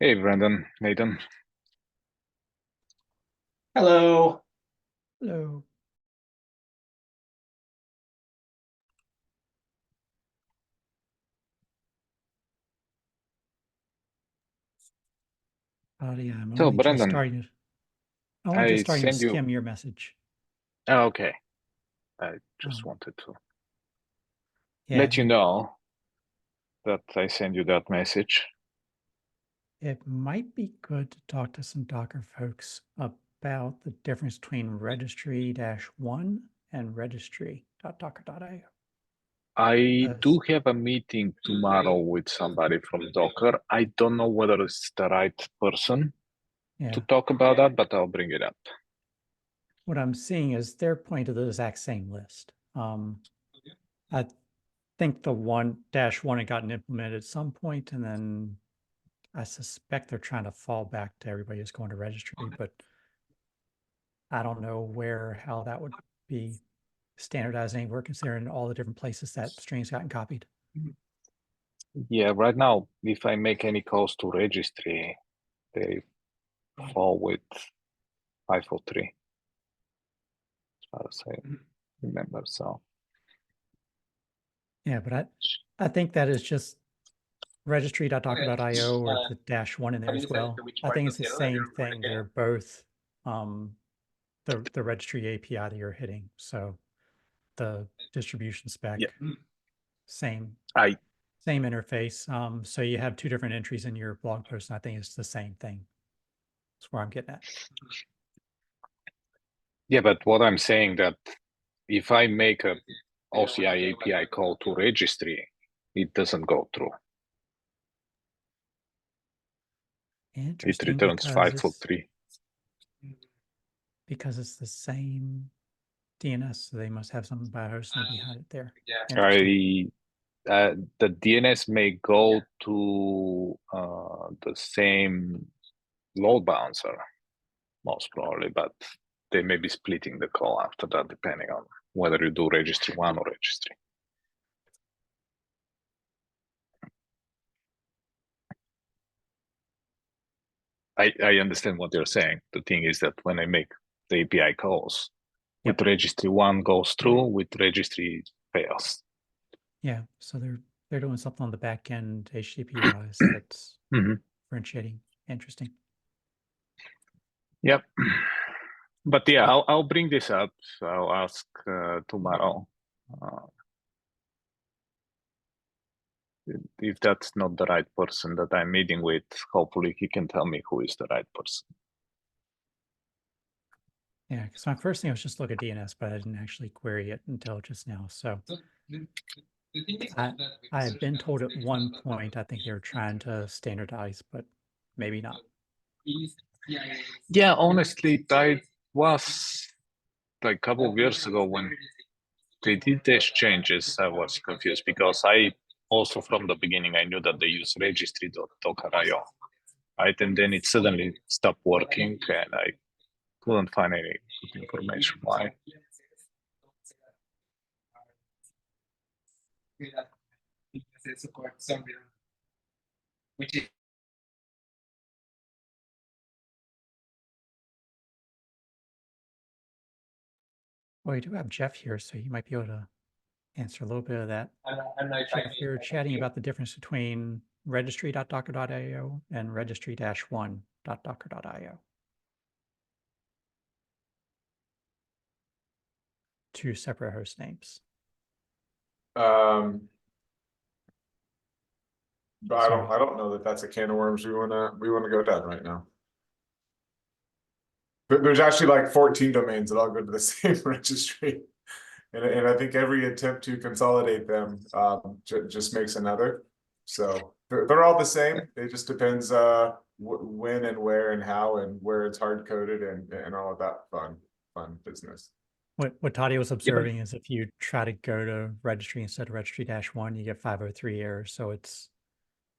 Hey, Brandon, Nathan. Hello. Hello. Yeah, I'm So, only just Brandon, starting to, I send you. skim your message. Oh, okay, I just Um, wanted to yeah, let you know that I send you that message. it might be good to talk to some Docker folks about the difference between registry-1 and registry.docker.io. I do Because, have a meeting tomorrow with somebody from Docker. I don't know whether it's the right person to yeah, talk about that, but I'll bring it up. what I'm seeing is they're pointing to the exact same list. I think the 1-1 had gotten implemented at some point, and then I suspect they're trying to fall back to everybody who's going to registry, but I don't know how that would be standardized anywhere, considering all the different places that strings gotten copied. Yeah, right now, if I make any calls to registry, they fall with 503, as far as I remember. So, Yeah, but I think that is just registry.docker.io or the -1 in there as well. I think it's the same thing. They're both the registry API that you're hitting. So the distribution spec, yeah, same I same interface. So you have two different entries in your blog post, and I think it's the same thing. That's where I'm getting at. yeah, but what I'm saying that if I make a OCI API call to registry, it doesn't go through. It Interesting, returns 543. because it's the same DNS, so they must have some biohosting behind it there. The DNS may go to the same load balancer, most probably, but they may be splitting the call after that, depending on whether you do registry 1 or registry. I understand what you're saying. The thing is that when I make the API calls, with registry 1 goes through, with registry fails. Yeah, so they're doing something on the back end HTTP wise that's differentiating. Interesting. Yep. But yeah, I'll bring this up. I'll ask tomorrow. If that's not the right person that I'm meeting with, hopefully he can tell me who is the right person. Yeah, because my first thing was just look at DNS, but I didn't actually query it until just now. So I had been told at one point, I think they were trying to standardize, but maybe not. Yeah, honestly, I was like a couple of years ago when they did these changes, I was confused because I also from the beginning I knew that they use registry.docker.io, right? And then it suddenly stopped working and I couldn't find any good information why. Well, we do have Jeff here, so he might be able to answer a little bit of that. Jeff, we were chatting about the difference between registry.docker.io and registry-1.docker.io. Two separate host names. But I don't know that that's a can of worms we wanna go down right now. But there's actually like 14 domains that all go to the same registry. And I think every attempt to consolidate them just makes another. So they're all the same. It just depends when and where and how and where it's hard coded and all of that fun business. What Toddy was observing is if you try to go to registry instead of registry-1, you get 503 errors. So it's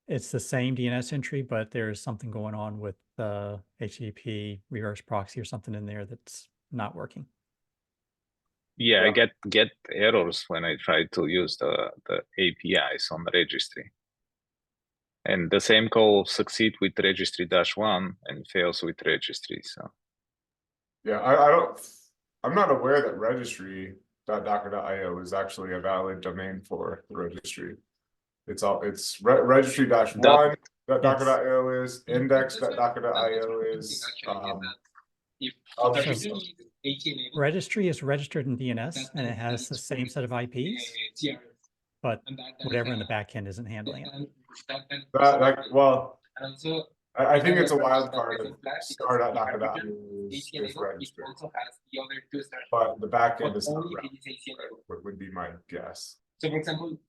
the same DNS entry, but there's something going on with the HTTP reverse proxy or something in there that's not working. Yeah, I get errors when I try to use the APIs on the registry. And the same call succeed with registry -1 and fails with registry. So Yeah, I'm not aware that registry.docker.io is actually a valid domain for the registry. It's registry dash one that docker.io is, index.docker.io is, other stuff. Registry is registered in DNS and it has the same set of IPs, but whatever in the back end isn't handling it. Well, I think it's a wild card of star.docker.io is registered, but the back end is not registered, would be my guess. So, for example,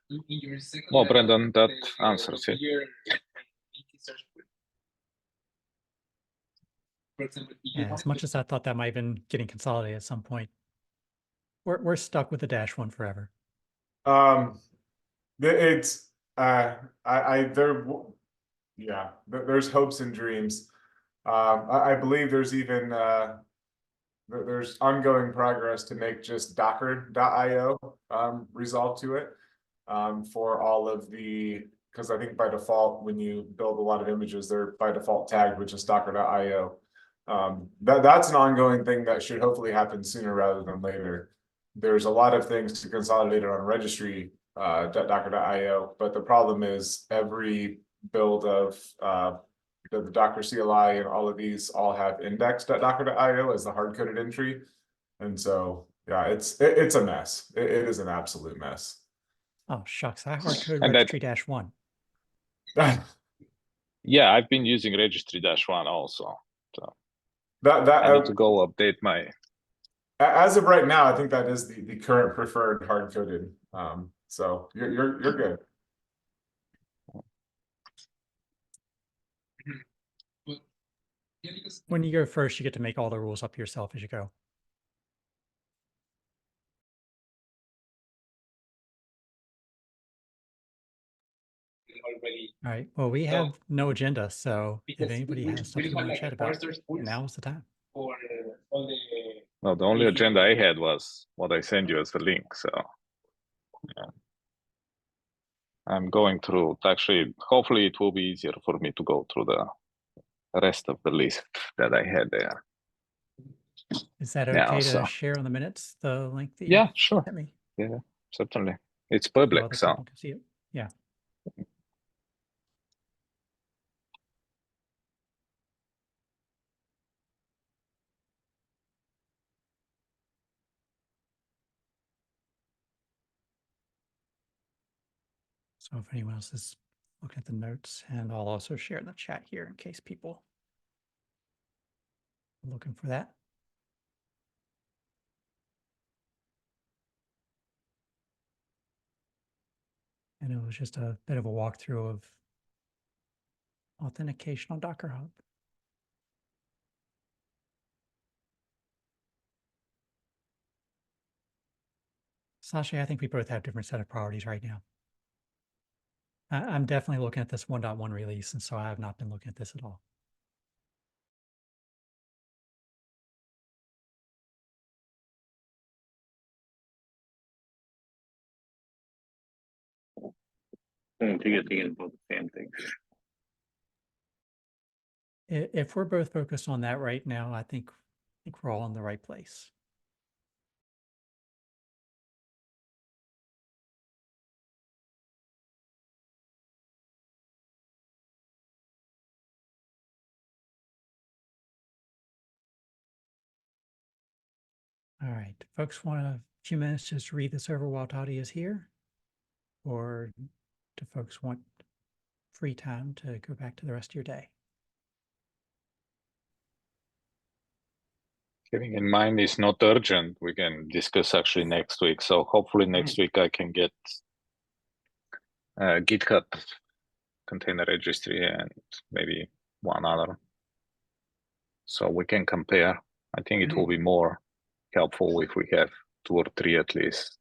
in your second well, level, Brendan, that the answers it. your search for example, if you Yeah, as wanted much to- as I thought that might have been getting consolidated at some point, we're stuck with the -1 forever. It's there's hopes and dreams. I believe there's even there's ongoing progress to make just docker.io resolve to it for all of the, because I think by default when you build a lot of images they're by default tagged with just docker.io. That's an ongoing thing that should hopefully happen sooner rather than later. There's a lot of things to consolidate it on registry docker.io, but the problem is every build of the Docker CLI and all of these all have index.docker.io as the hard-coded entry. And so, yeah, it's a mess. It is an absolute mess. Oh, shucks, I hard-coded And that- registry -1. Yeah, I've been using registry -1 also. So that I need to go update my. as of right now, I think that is the current preferred hard-coded. So you're good. Yeah, because When you go first, you get to make all the rules up yourself as you go. already All right, well, we So- have no agenda, so if because anybody we has stuff don't you have want to like chat a about, parser tools now's the time. for all the No, the only Easy. agenda I had was what I sent you as the link. So yeah. I'm going through. Actually, hopefully, it will be easier for me to go through the rest of the list that I had there. Is that Yeah, okay to so- share on the minutes, the link that you Yeah, sure. sent me? Yeah, certainly. It's So public, other so people can see it. Yeah. So if anyone else is looking at the notes, and I'll also share in the chat here in case people are looking for that. And it was just a bit of a walkthrough of authentication on Docker Hub. Sasha, I think we both have different set of priorities right now. I'm definitely looking at this 1.1 release, and so I have not been looking at this at all. I think you're thinking about the same thing. If we're both focused on that right now, I think we're all in the right place. All right, folks want a few minutes just to read this over while Toddy is here? Or do folks want free time to go back to the rest of your day? keeping in mind it's not urgent. We can discuss actually next week. So hopefully next week I can get GitHub container registry and maybe one other. So we can compare. I think it will be more helpful if we have 2 or 3 at least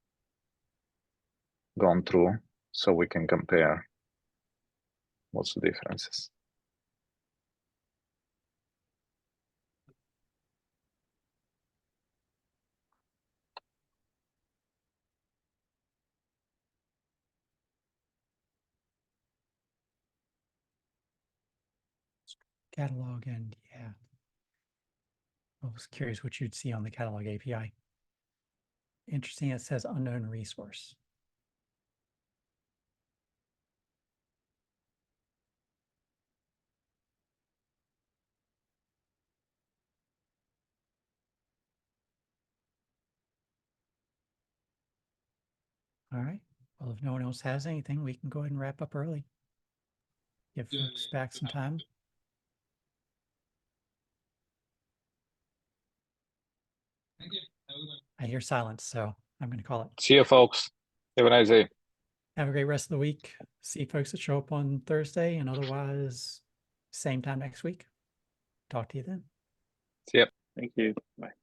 gone through, so we can compare what's the differences. catalog and yeah. I was curious what you'd see on the catalog API. Interesting, it says unknown resource. All right. Well, if no one else has anything, we can go ahead and wrap up early. Give Yeah, folks back some time. Thank you. Have a good one. I hear silence, so I'm going to call it. See you, folks. Have a nice day. Have a great rest of the week. See folks that show up on Thursday, and otherwise, same time next week. Talk to you then. See ya. Thank you. Bye.